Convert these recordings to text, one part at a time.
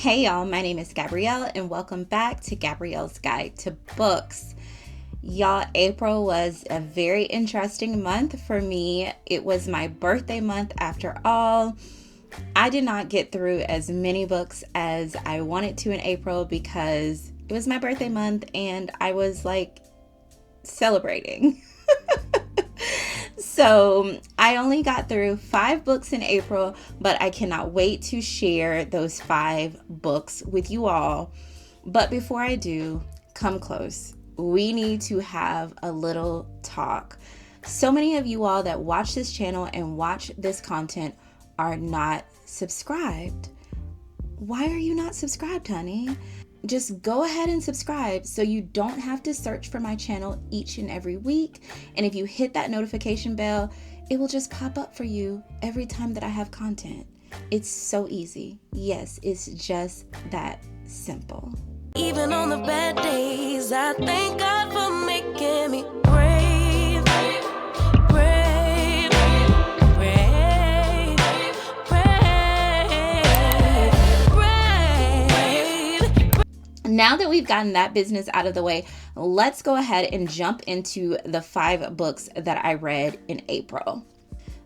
Hey y'all, my name is Gabrielle and welcome back to Gabrielle's Guide to Books. Y'all, April was a very interesting month for me. It was my birthday month after all. I did not get through as many books as I wanted to in April because it was my birthday month and I was like celebrating. So I only got through 5 books in April, but I cannot wait to share those 5 books with you all. But before I do, come close. We need to have a little talk. So many of you all that watch this channel and watch this content are not subscribed. Why are you not subscribed, honey? Just go ahead and subscribe so you don't have to search for my channel each and every week. And if you hit that notification bell, it will just pop up for you every time that I have content. It's so easy. Yes, it's just that simple. Even on the bad days, I thank God for making me brave, brave, brave, brave, brave. Now that we've gotten that business out of the way, let's go ahead and jump into the 5 books that I read in April.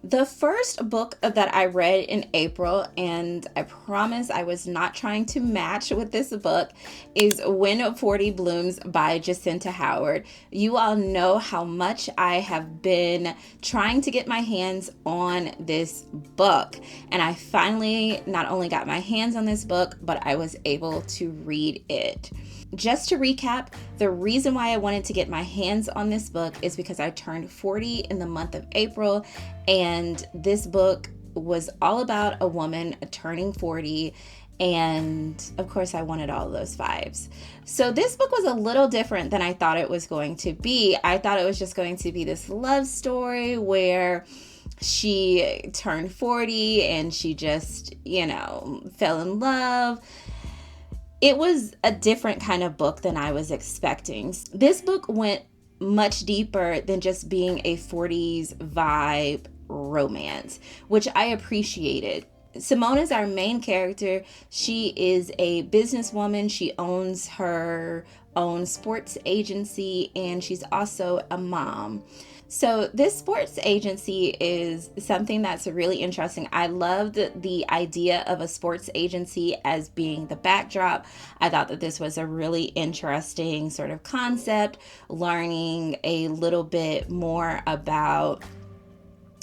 The first book that I read in April, and I promise I was not trying to match with this book, is When 40 Blooms by Jacinta Howard. You all know how much I have been trying to get my hands on this book, and I finally not only got my hands on this book, but I was able to read it. Just to recap, the reason why I wanted to get my hands on this book is because I turned 40 in the month of April, and this book was all about a woman turning 40, and of course I wanted all of those vibes. So this book was a little different than I thought it was going to be. I thought it was just going to be this love story where she turned 40 and she just, fell in love. It was a different kind of book than I was expecting. This book went much deeper than just being a 40s vibe romance, which I appreciated. Simone is our main character. She is a businesswoman. She owns her own sports agency, and she's also a mom. So this sports agency is something that's really interesting. I loved the idea of a sports agency as being the backdrop. I thought that this was a really interesting sort of concept, learning a little bit more about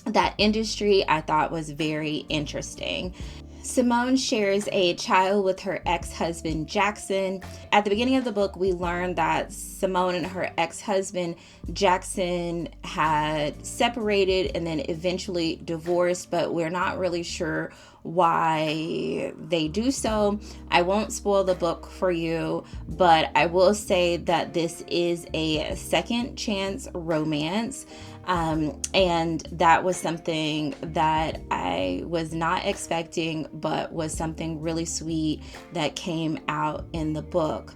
that industry I thought was very interesting. Simone shares a child with her ex-husband, Jackson. At the beginning of the book, we learn that Simone and her ex-husband, Jackson, had separated and then eventually divorced, but we're not really sure why they do so. I won't spoil the book for you, but I will say that this is a second chance romance. And that was something that I was not expecting, but was something really sweet that came out in the book.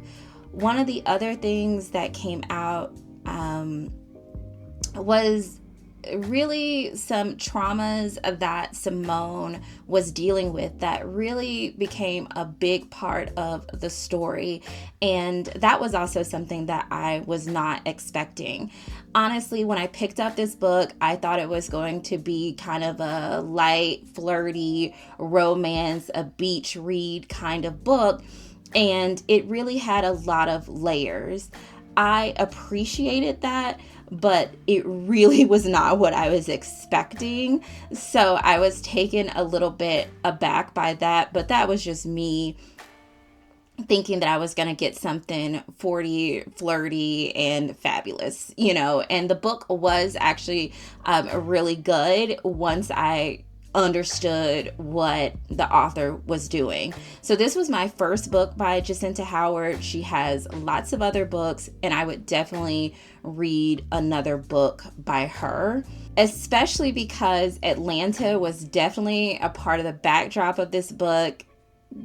One of the other things that came out was really some traumas that Simone was dealing with that really became a big part of the story. And that was also something that I was not expecting. Honestly, when I picked up this book, I thought it was going to be kind of a light, flirty romance, a beach read kind of book. And it really had a lot of layers. I appreciated that, but it really was not what I was expecting. So I was taken a little bit aback by that, but that was just me thinking that I was going to get something 40, flirty, and fabulous, and the book was actually really good once I understood what the author was doing. So this was my first book by Jacinta Howard. She has lots of other books, and I would definitely read another book by her, especially because Atlanta was definitely a part of the backdrop of this book.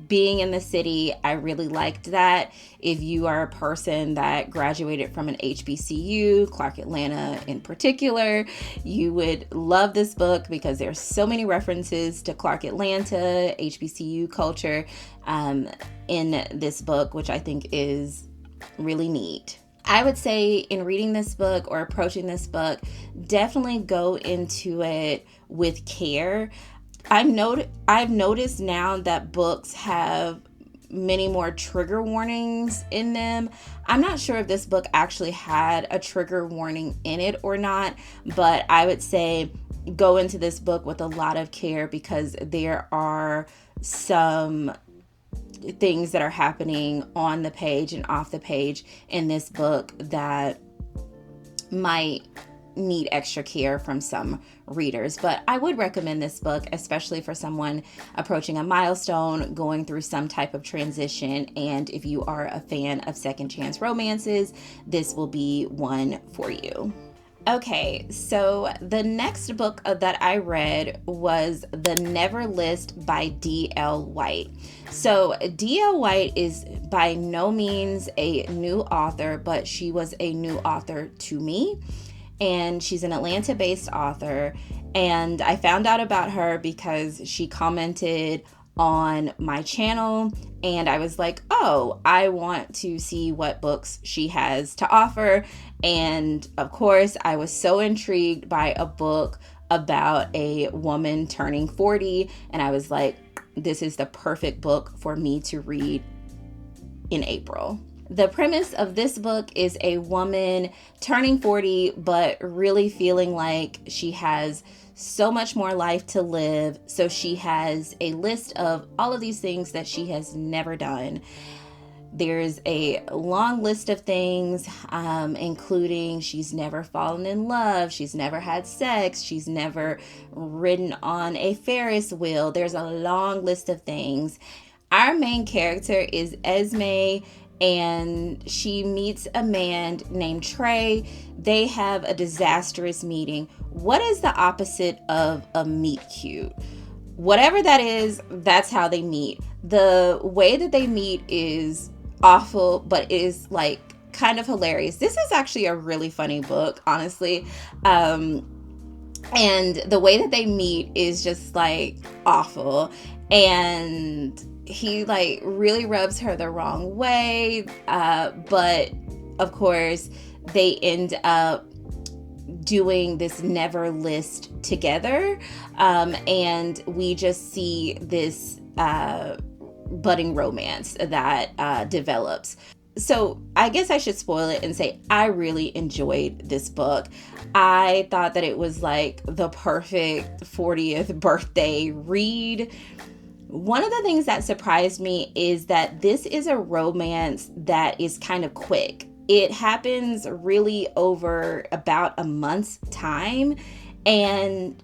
being in the city, I really liked that. If you are a person that graduated from an HBCU, Clark Atlanta in particular, you would love this book because there's so many references to Clark Atlanta, HBCU culture in this book, which I think is really neat. I would say in reading this book or approaching this book, definitely go into it with care. I've noticed now that books have many more trigger warnings in them. I'm not sure if this book actually had a trigger warning in it or not, but I would say go into this book with a lot of care because there are some things that are happening on the page and off the page in this book that might need extra care from some readers. But I would recommend this book, especially for someone approaching a milestone, going through some type of transition. And if you are a fan of second chance romances, this will be one for you. Okay, so the next book that I read was The Never List by D.L. White. So D.L. White is by no means a new author, but she was a new author to me. And she's an Atlanta-based author. And I found out about her because she commented on my channel, and I was like, oh, I want to see what books she has to offer. And of course, I was so intrigued by a book about a woman turning 40, and I was like, this is the perfect book for me to read in April. The premise of this book is a woman turning 40, but really feeling like she has so much more life to live. So she has a list of all of these things that she has never done. There's a long list of things, including she's never fallen in love, she's never had sex, she's never ridden on a Ferris wheel. There's a long list of things. Our main character is Esme, and she meets a man named Trey. They have a disastrous meeting. What is the opposite of a meet cute? Whatever that is, that's how they meet. The way that they meet is awful, but is like kind of hilarious. This is actually a really funny book, honestly. And the way that they meet is just like awful. And he like really rubs her the wrong way, but of course they end up doing this never list together, and we just see this budding romance that develops. So I guess I should spoil it and say I really enjoyed this book. I thought that it was like the perfect 40th birthday read. One of the things that surprised me is that this is a romance that is kind of quick. It happens really over about a month's time, and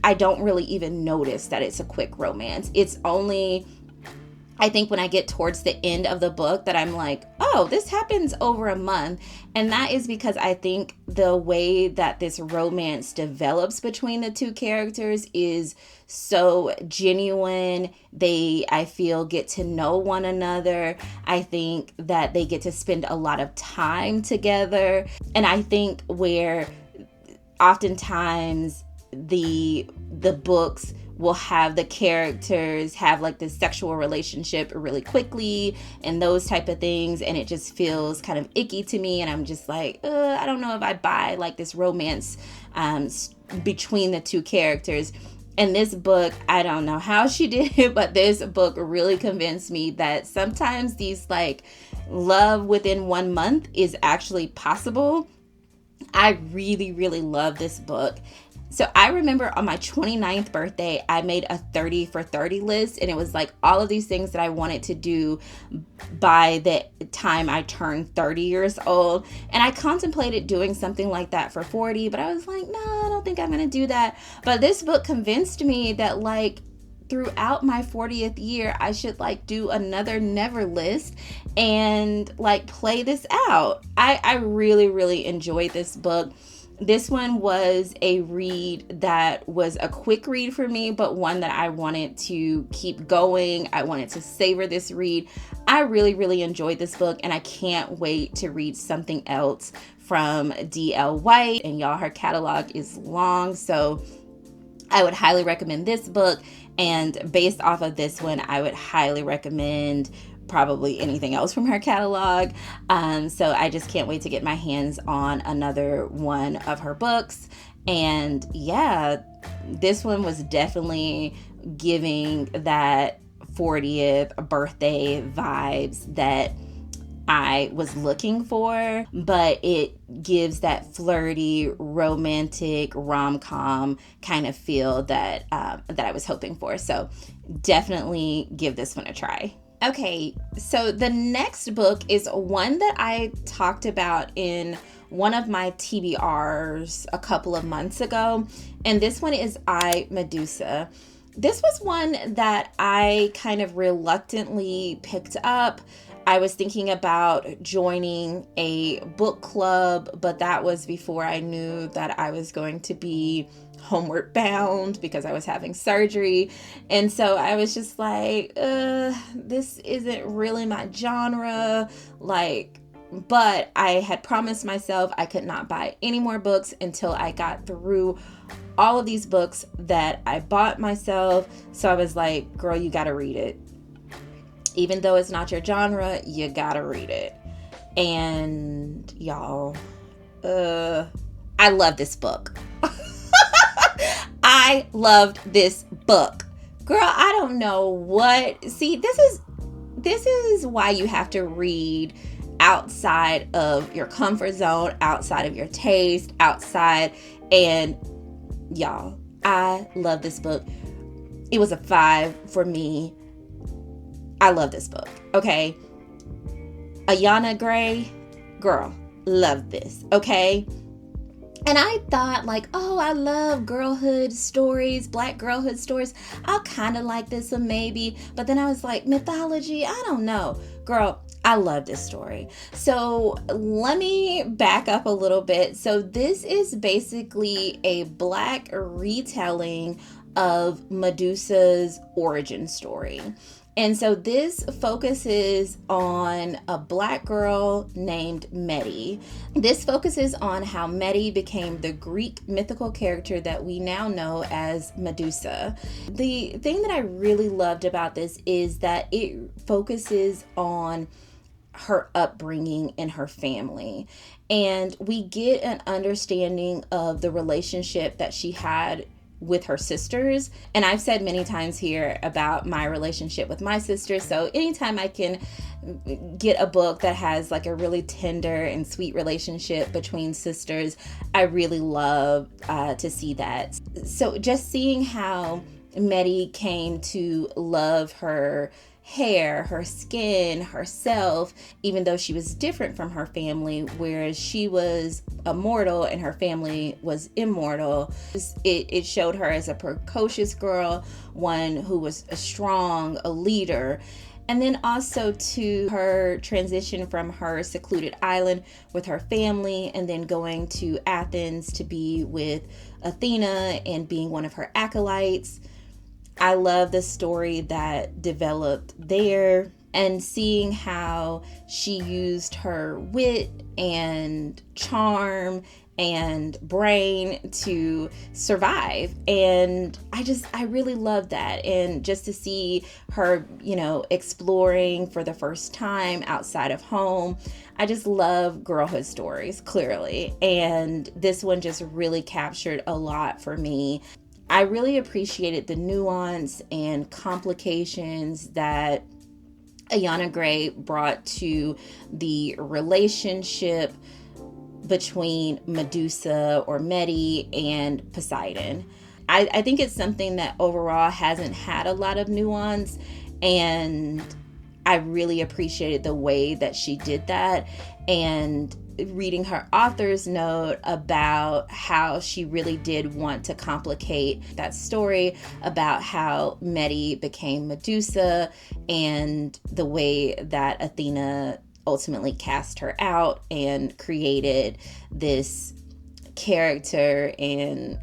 I don't really even notice that it's a quick romance. It's only, I think, when I get towards the end of the book that I'm like, oh, this happens over a month. And that is because I think the way that this romance develops between the two characters is so genuine. They, I feel, get to know one another. I think that they get to spend a lot of time together. And I think where oftentimes the books will have the characters have like this sexual relationship really quickly and those type of things, and it just feels kind of icky to me, and I'm just like, I don't know if I buy like this romance between the two characters. And this book, I don't know how she did it, but this book really convinced me that sometimes these like love within 1 month is actually possible. I really, really love this book. So I remember on my 29th birthday, I made a 30 for 30 list, and it was like all of these things that I wanted to do by the time I turned 30 years old. And I contemplated doing something like that for 40, but I was like, no, I don't think I'm going to do that. But this book convinced me that like throughout my 40th year, I should like do another never list and like play this out. I really, really enjoyed this book. This one was a read that was a quick read for me, but one that I wanted to keep going. I wanted to savor this read. I really, really enjoyed this book, and I can't wait to read something else from D.L. White. And y'all, her catalog is long, so I would highly recommend this book. And based off of this one, I would highly recommend probably anything else from her catalog. So I just can't wait to get my hands on another one of her books. And yeah, this one was definitely giving that 40th birthday vibes that I was looking for, but it gives that flirty, romantic, rom-com kind of feel that I was hoping for. So definitely give this one a try. Okay, so the next book is one that I talked about in one of my TBRs a couple of months ago, and this one is Medusa. This was one that I kind of reluctantly picked up. I was thinking about joining a book club, but that was before I knew that I was going to be homeward bound because I was having surgery. And so I was just like, this isn't really my genre. But I had promised myself I could not buy any more books until I got through all of these books that I bought myself. So I was like, girl, you gotta read it. Even though it's not your genre, you gotta read it. And y'all, I love this book. I loved this book. Girl, I don't know what. See, this is why you have to read outside of your comfort zone, outside of your taste, outside. And y'all, I love this book. It was a 5 for me. I love this book. Okay. Ayana Gray, girl, love this. Okay. And I thought like, oh, I love girlhood stories, Black girlhood stories. I'll kind of like this one maybe. But then I was like, mythology, I don't know. Girl, I love this story. So let me back up a little bit. So this is basically a Black retelling of Medusa's origin story. And so this focuses on a Black girl named Medi. This focuses on how Medi became the Greek mythical character that we now know as Medusa. The thing that I really loved about this is that it focuses on her upbringing and her family. And we get an understanding of the relationship that she had with her sisters. And I've said many times here about my relationship with my sisters. So anytime I can get a book that has like a really tender and sweet relationship between sisters, I really love to see that. So just seeing how Medi came to love her hair, her skin, herself, even though she was different from her family, whereas she was a mortal and her family was immortal. It showed her as a precocious girl, one who was a strong, a leader. And then also to her transition from her secluded island with her family and then going to Athens to be with Athena and being one of her acolytes. I love the story that developed there and seeing how she used her wit and charm and brain to survive. And I really love that. And just to see her, exploring for the first time outside of home. I just love girlhood stories, clearly. And this one just really captured a lot for me. I really appreciated the nuance and complications that Ayana Gray brought to the relationship between Medusa or Medi and Poseidon. I think it's something that overall hasn't had a lot of nuance, and I really appreciated the way that she did that. And reading her author's note about how she really did want to complicate that story about how Medi became Medusa and the way that Athena ultimately cast her out and created this character and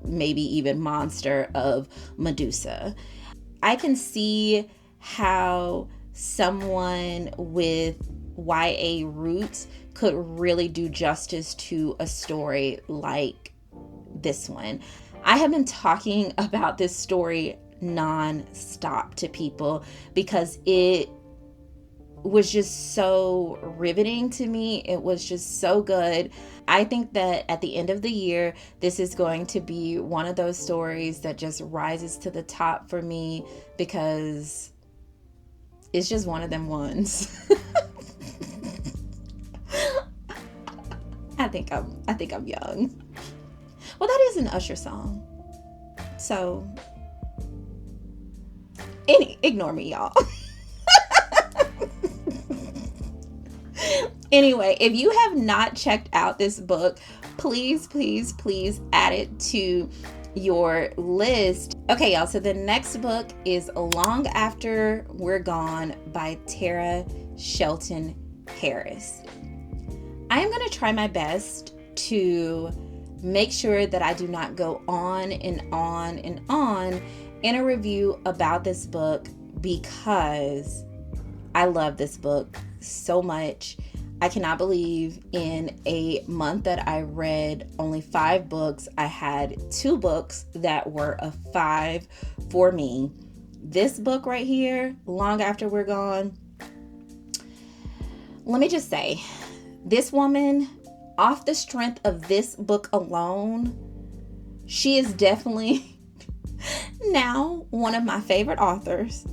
maybe even monster of Medusa. I can see how someone with YA roots could really do justice to a story like this one. I have been talking about this story non-stop to people because it was just so riveting to me. It was just so good. I think that at the end of the year, this is going to be one of those stories that just rises to the top for me because it's just one of them ones. I think I'm young. Well, that is an Usher song. So ignore me, y'all. Anyway, if you have not checked out this book, please add it to your list. Okay, y'all, so the next book is Long After We're Gone by Terah Shelton Harris. I am going to try my best to make sure that I do not go on and on and on in a review about this book because I love this book so much. I cannot believe in a month that I read only 5 books, I had 2 books that were a 5 for me. This book right here, Long After We're Gone, let me just say, this woman, off the strength of this book alone, she is definitely now one of my favorite authors,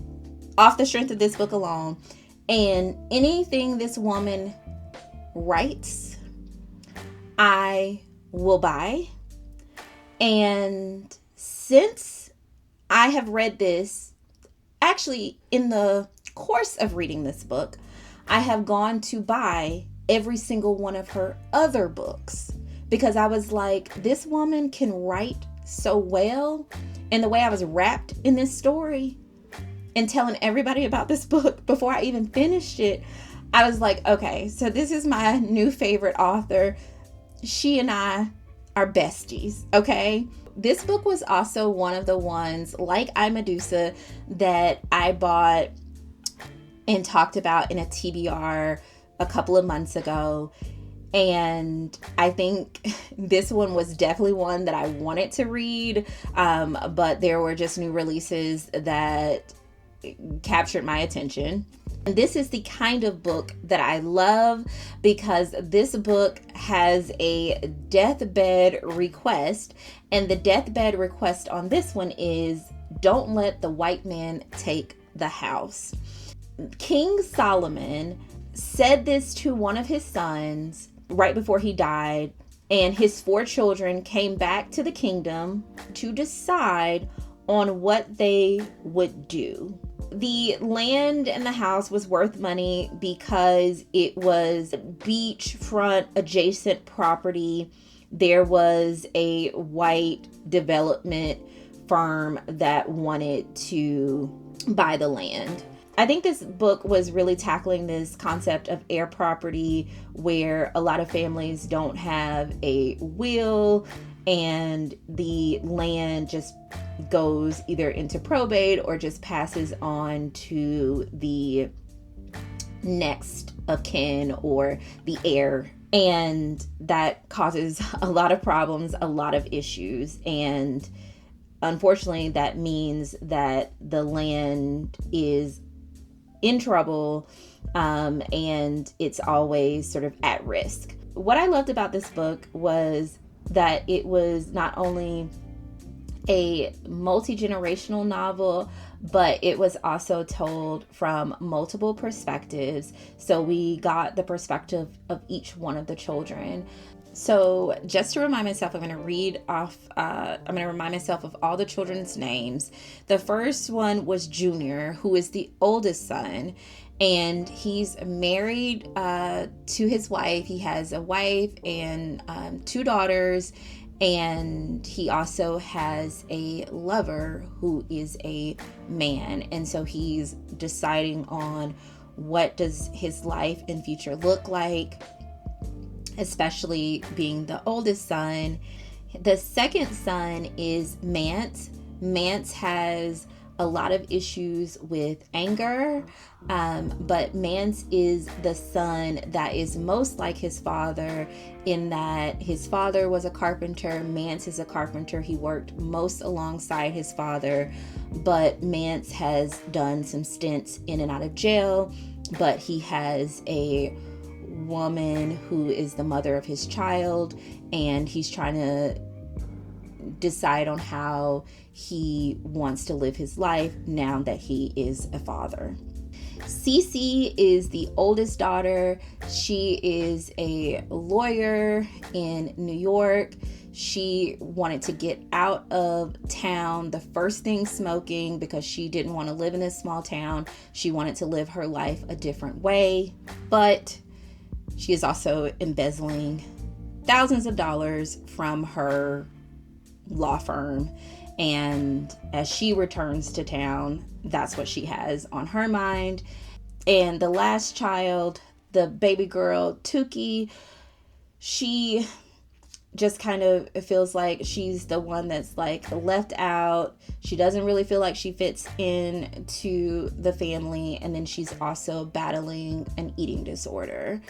off the strength of this book alone. And anything this woman writes, I will buy. And since I have read this, actually in the course of reading this book, I have gone to buy every single one of her other books because I was like, this woman can write so well. And the way I was wrapped in this story and telling everybody about this book before I even finished it, I was like, okay, so this is my new favorite author. She and I are besties, okay? This book was also one of the ones, like I, Medusa, that I bought and talked about in a TBR a couple of months ago. And I think this one was definitely one that I wanted to read, but there were just new releases that captured my attention. And this is the kind of book that I love because this book has a deathbed request, and the deathbed request on this one is, don't let the white man take the house. King Solomon said this to one of his sons right before he died, and his 4 children came back to the kingdom to decide on what they would do. The land and the house was worth money because it was beachfront adjacent property. There was a white development firm that wanted to buy the land. I think this book was really tackling this concept of heir property where a lot of families don't have a will and the land just goes either into probate or just passes on to the next of kin or the heir. And that causes a lot of problems, a lot of issues. And unfortunately, that means that the land is in trouble, and it's always sort of at risk. What I loved about this book was that it was not only a multi-generational novel, but it was also told from multiple perspectives. So we got the perspective of each one of the children. So just to remind myself, I'm going to remind myself of all the children's names. The first one was Junior, who is the oldest son, and he's married to his wife. He has a wife and 2 daughters, and he also has a lover who is a man. And so he's deciding on what does his life and future look like. especially being the oldest son. The second son is Mance. Mance has a lot of issues with anger, but Mance is the son that is most like his father in that his father was a carpenter. Mance is a carpenter. He worked most alongside his father, but Mance has done some stints in and out of jail, but he has a woman who is the mother of his child, and he's trying to decide on how he wants to live his life now that he is a father. Cece is the oldest daughter. She is a lawyer in New York. She wanted to get out of town, the first thing smoking, because she didn't want to live in this small town. She wanted to live her life a different way, but she is also embezzling thousands of dollars from her law firm. And as she returns to town, that's what she has on her mind. And the last child, the baby girl, Tuki, she just kind of feels like she's the one that's like left out. She doesn't really feel like she fits in to the family. And then she's also battling an eating disorder.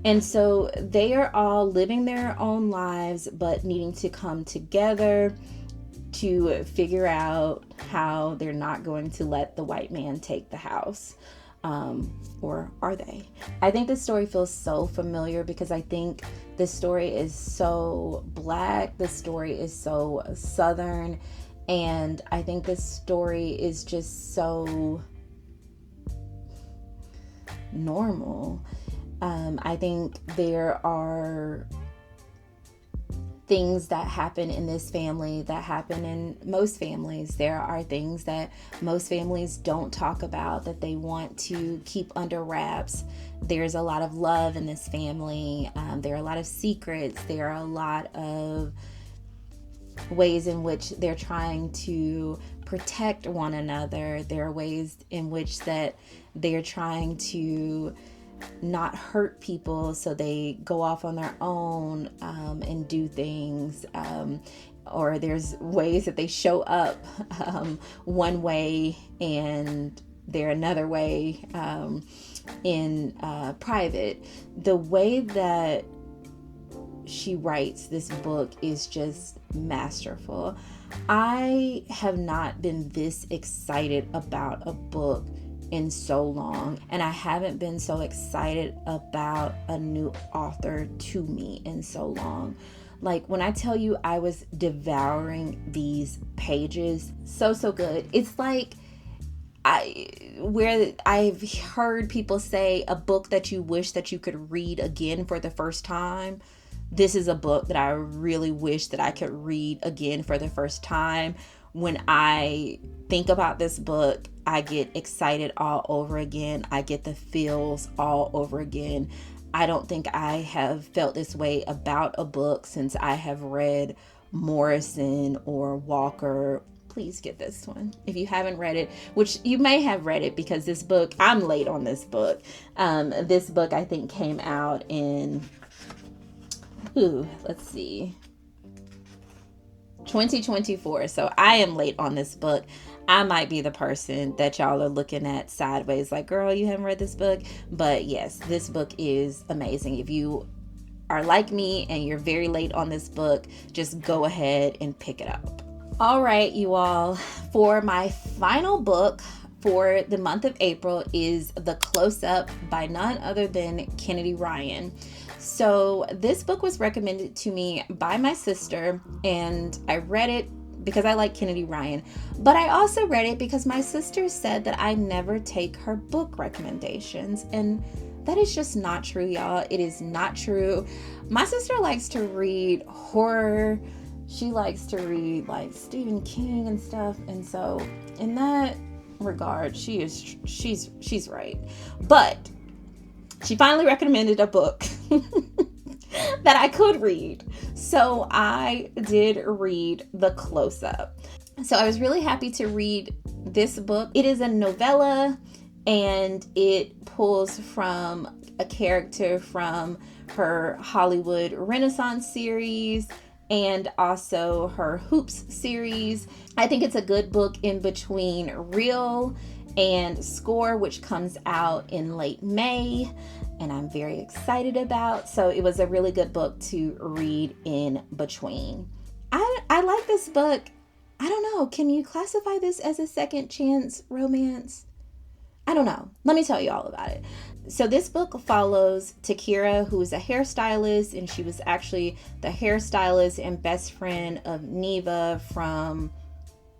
And so they are all living their own lives, but needing to come together to figure out how they're not going to let the white man take the house. Or are they? I think this story feels so familiar because I think this story is so Black. This story is so Southern. And I think this story is just so normal. I think there are things that happen in this family that happen in most families. There are things that most families don't talk about, that they want to keep under wraps. There's a lot of love in this family. There are a lot of secrets. There are a lot of ways in which they're trying to protect one another. There are ways in which that they're trying to not hurt people, so they go off on their own and do things, or there's ways that they show up one way and they're another way in private. The way that she writes this book is just masterful. I have not been this excited about a book in so long, and I haven't been so excited about a new author to me in so long. Like, when I tell you I was devouring these pages, so good. It's like where I've heard people say a book that you wish that you could read again for the first time. This is a book that I really wish that I could read again for the first time. When I think about this book, I get excited all over again. I get the feels all over again. I don't think I have felt this way about a book since I have read Morrison or Walker. Please get this one if you haven't read it, which you may have read it because this book, I'm late on this book. This book I think came out in, let's see, 2024. So I am late on this book. I might be the person that y'all are looking at sideways like, girl, you haven't read this book. But yes, this book is amazing. If you are like me and you're very late on this book, just go ahead and pick it up. All right, you all, for my final book for the month of April is The Closeup by none other than Kennedy Ryan. So this book was recommended to me by my sister, and I read it because I like Kennedy Ryan, but I also read it because my sister said that I never take her book recommendations, and that is just not true, y'all. It is not true. My sister likes to read horror. She likes to read like Stephen King and stuff, and so in that regard, she's right. But she finally recommended a book that I could read. So I did read The Closeup. So I was really happy to read this book. It is a novella, and it pulls from a character from her Hollywood Renaissance series and also her Hoops series. I think it's a good book in between Real and Score, which comes out in late May, and I'm very excited about. So it was a really good book to read in between. I like this book. I don't know. Can you classify this as a second chance romance? I don't know. Let me tell you all about it. So this book follows Takira, who is a hairstylist, and she was actually the hairstylist and best friend of Neva from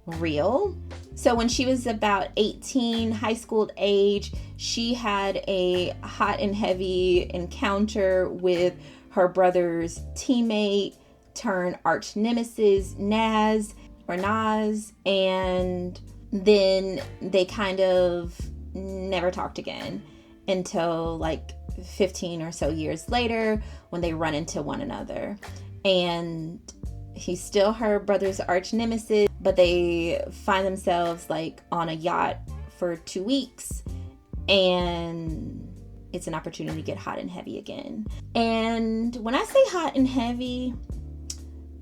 Real. So when she was about 18, high school age, she had a hot and heavy encounter with her brother's teammate turned arch nemesis, Naz, and then they kind of never talked again until like 15 or so years later when they run into one another. And he's still her brother's arch nemesis, but they find themselves like on a yacht for 2 weeks, and it's an opportunity to get hot and heavy again. And when I say hot and heavy,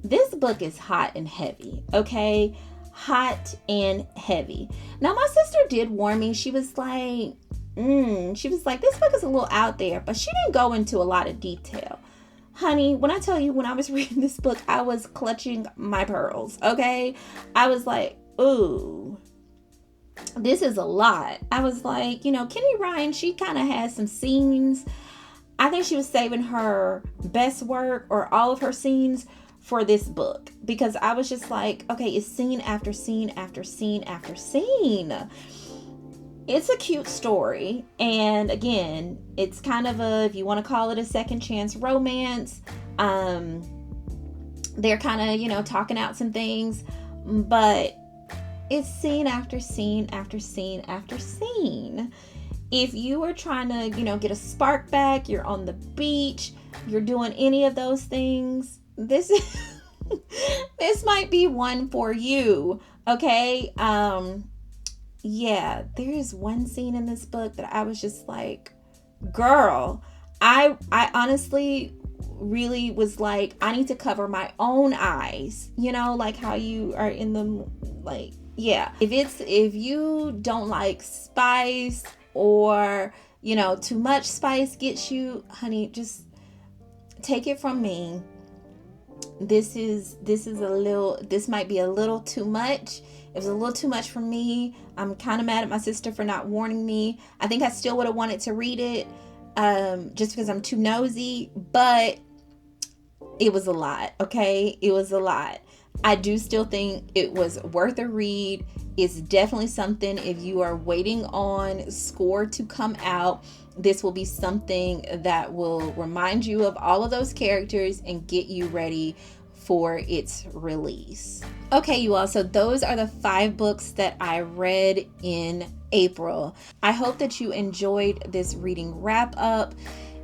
this book is hot and heavy, okay? Hot and heavy. Now, my sister did warn me. She was like, this book is a little out there, but she didn't go into a lot of detail. Honey, when I tell you, when I was reading this book, I was clutching my pearls, okay? I was like, ooh, this is a lot. I was like, Kenny Ryan, she kind of has some scenes. I think she was saving her best work or all of her scenes for this book, because I was just like, okay, it's scene after scene after scene after scene. It's a cute story, and again, it's kind of a, if you want to call it a second chance romance, they're kind of, talking out some things, but it's scene after scene after scene after scene. If you are trying to, get a spark back, you're on the beach, you're doing any of those things, this might be one for you, okay? Yeah, there is one scene in this book that I was just like, girl, I honestly really was like, I need to cover my own eyes, like how you are in the, like, yeah. If you don't like spice, or, too much spice gets you, honey, just take it from me. This might be a little too much. It was a little too much for me. I'm kind of mad at my sister for not warning me. I think I still would have wanted to read it, just because I'm too nosy, but it was a lot, okay? It was a lot. I do still think it was worth a read. It's definitely something, if you are waiting on Score to come out, this will be something that will remind you of all of those characters and get you ready for its release. Okay, you all, so those are the 5 books that I read in April. I hope that you enjoyed this reading wrap up.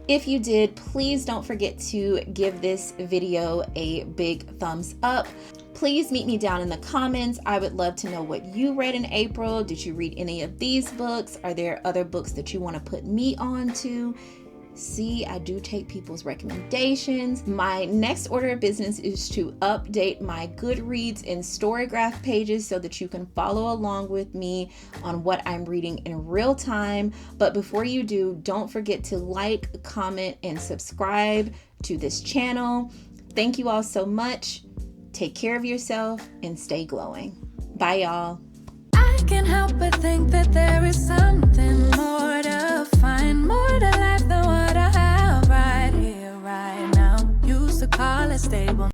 If you did, please don't forget to give this video a big thumbs up. Please meet me down in the comments. I would love to know what you read in April. Did you read any of these books? Are there other books that you want to put me on to? See, I do take people's recommendations. My next order of business is to update my Goodreads and Storygraph pages so that you can follow along with me on what I'm reading in real time. But before you do, don't forget to like, comment, and subscribe to this channel. Thank you all so much. Take care of yourself and stay glowing. Bye, y'all. I can't help but think that there is something more to find, more to life than what I have right here, right now. Used to call it stable.